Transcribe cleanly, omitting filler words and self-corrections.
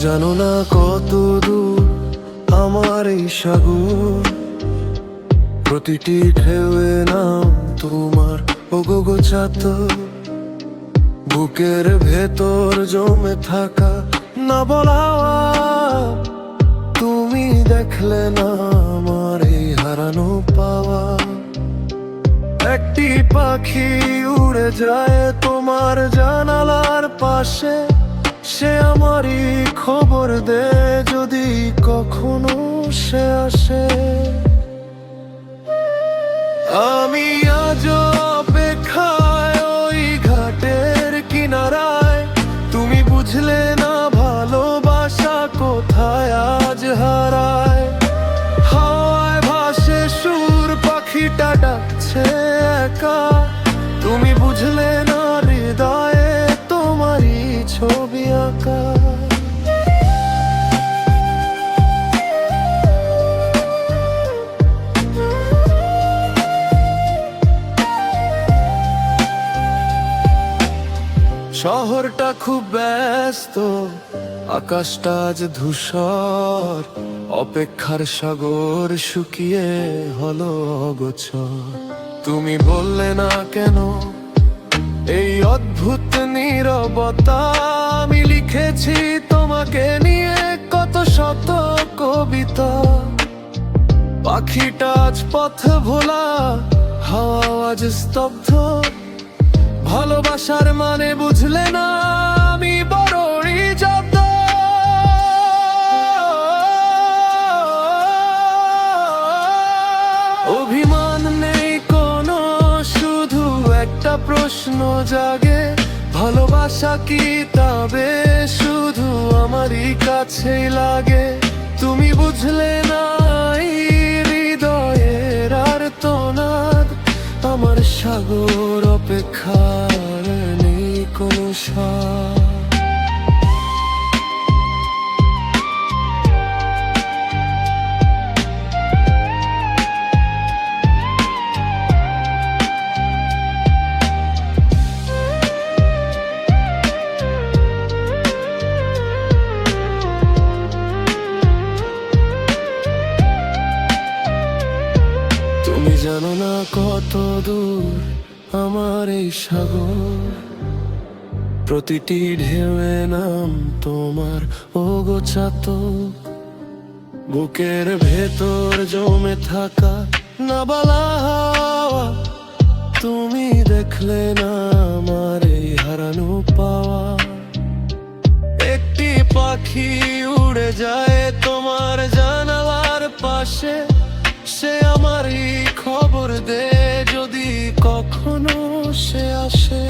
জানো না কত দূর আমার এই সাগর, প্রতিটি ঢেউয়ে নাম তোমার ওগো চাতক। বুকের ভেতর জমে থাকা না বলা, তুমি দেখলে না আমার এই হারানো পাওয়া। একটি পাখি উড়ে যায় তোমার জানালার পাশে, সে আমারই খবর দে যদি কখনো সে আসে। আমি আজ অপেক্ষায় ওই ঘাটের কিনারায়, তুমি বুঝলে না ভালোবাসা কোথায় আজ হারায়। হাওয়ায় ভাসে সুর, পাখিটা ডাকছে একা, তুমি বুঝলে না হৃদয়ে তোমারই ছবি আঁকা। শহরটা খুব ব্যস্ত, আকাশটা আজ ধূসর, অপেক্ষার সাগর শুকিয়ে হলো অগোচর। তুমি বললে না কেন এই অদ্ভুত নীরবতা, আমি লিখেছি তোমাকে নিয়ে কত শত কবিতা। পাখিটা আজ পথ ভোলা, হাওয়া আজ স্তব্ধ, ভালোবাসার মানে বুঝলে না আমি বড়ই জব্দ। অভিমান নেই কোনো, শুধু একটা প্রশ্ন জাগে, ভালোবাসা কি তবে শুধু আমারই কাছেই লাগে। তুমি বুঝলে না এই হৃদয়ের আর্তনাদ, আমার সাগর অপেক্ষার নেই কোনো স্বাদ। তুমি জানো না কত দূর আমার এই সাগর, প্রতিটি ঢেউয়ে নাম তোমার ওগো চাতক। বুকের ভেতর জমে থাকা না বলা হাওয়া, তুমি দেখলে না আমার এই হারানো পাওয়া। একটি পাখি উড়ে যায় তোমার জানালার পাশে, সে আমারই খবর দে যদি কখনো সে আসে।